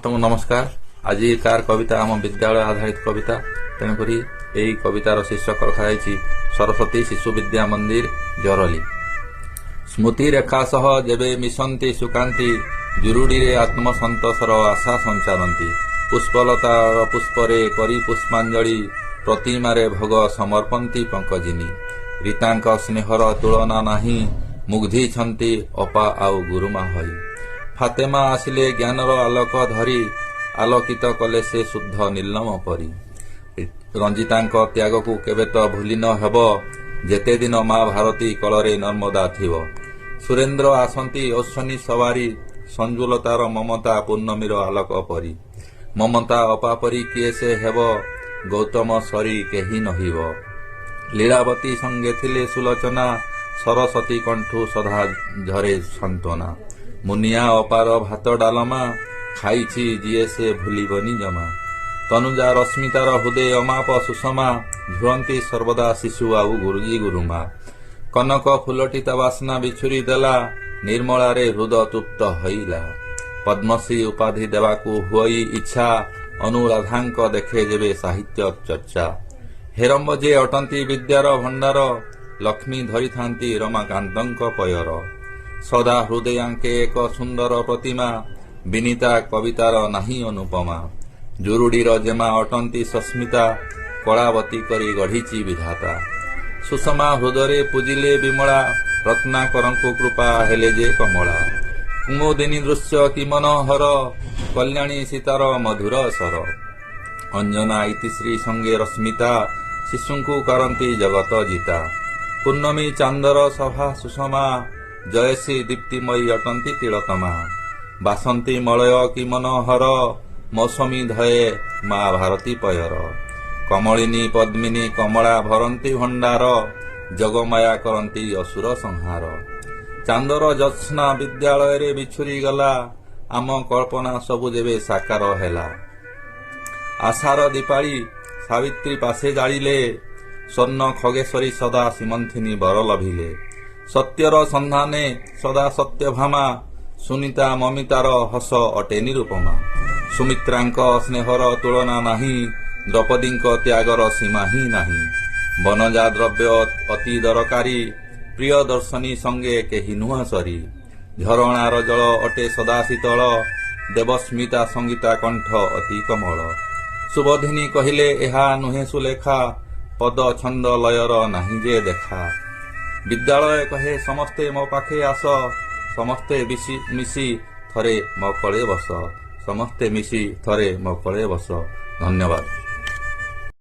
तुम नमस्कार। आज कार कविता आम विद्यालय आधारित कविता तेणुक यही कवितार शीर्षक रखा सरस्वती शिशु विद्या मंदिर जरली। स्मृति रेखा सह जेबे मिशंती सुकांती जुरुडी रे आत्मसंतोषर आशा संचारती पुष्पलता पुष्परे करी पुष्पांजलि प्रतिमारे भोग समर्पंती पंकजिनी रीतांक स्नेहर तुलना नाही मुग्धी छंती अपा आउ गुरुमा हई फातेमा आसिले ज्ञानर आलोक धरी आलोकित कले से शुद्ध नीलम परी रंजितांक त्याग को केबे तो भूली न हेब जेते दिन माँ भारती कलरे नर्मदा थिव सुरेन्द्र आसंती अश्वनी सवारी संजुलतार ममता पूर्णमीर आलोक परी ममता अपा परी किए से हेब गौतम सरी केही नहिब लीलावती संगे थिले सुलोचना सरस्वती कंठु सदा झरे सांत्वना मुनिया अपार भात डालमा खाइछि जिए से भूलिबनी जमा तनुजा रश्मितार हृदय अमाप सुषमा झुरंती सर्वदा शिशु आउ गुरुजी गुरुमा कनक फुलटिता बासना बिछुरी देला निर्मलारे हृद तृप्त हईला पद्मश्री उपाधि देवाकू हुई इच्छा अनुराधांक देखे जेबे साहित्य चर्चा हेरंब जे अटंती विद्यार भंडार लक्ष्मी धरी थांती रमाकांतंक पयर सदा हृदयांके एक सुंदर प्रतिमा विनीता कवितार नाही अनुपमा जुरुडीर जेमा अटंती सस्मिता कलावती करी गढ़ीची विधाता सुषमा हृदय पूजिले विमला रत्नाकरंकु कृपा हेले जे कमला कुमुदिनी दृश्य कि मनोहर कल्याणी सीतार मधुर स्वर अंजना इतिश्री संगे रश्मिता शिशुंकु करंती जगत जीता पूर्णमी चांदर सभा सुषमा जयश्री दीप्तिमयी अटंती तिलोत्तमा बासंती मलय कि मनोहर मौसमी धये माँ भारती पयर कमलिनी पद्मिनी कमला भरंती भंडार जगमाया करंती असुर संहार चांदर जत्स्ना विद्यालय रे बिछुरी गला आम कल्पना सबु जेबे साकार हेला आशार दीपाली सावित्री पासे जालिले स्वर्ण खगेश्वरी सदा सीमंथिनी बर लभिले सत्यर संधाने सदा सत्यभामा सुनीता ममितार हस अटे निरुपमा सुमित्रांक स्नेहर तुलना नाही द्रौपदींक त्यागर सीमा ही नाही बनजा द्रव्य अति दरकारी प्रिय दर्शनी संगे केही नुह सरी झरणार जल अटे सदा शीतल देवस्मिता संगीता कंठ अति कमल सुबोधिनी कहिले एहा नुहे सुलेखा पद छंद लयर नाही जे देखा विद्यालय कहे समस्ते मो पाखे आस समस्ते मिसी थरे मो कळे बस समस्ते मिसी थरे मो कळे बस। धन्यवाद।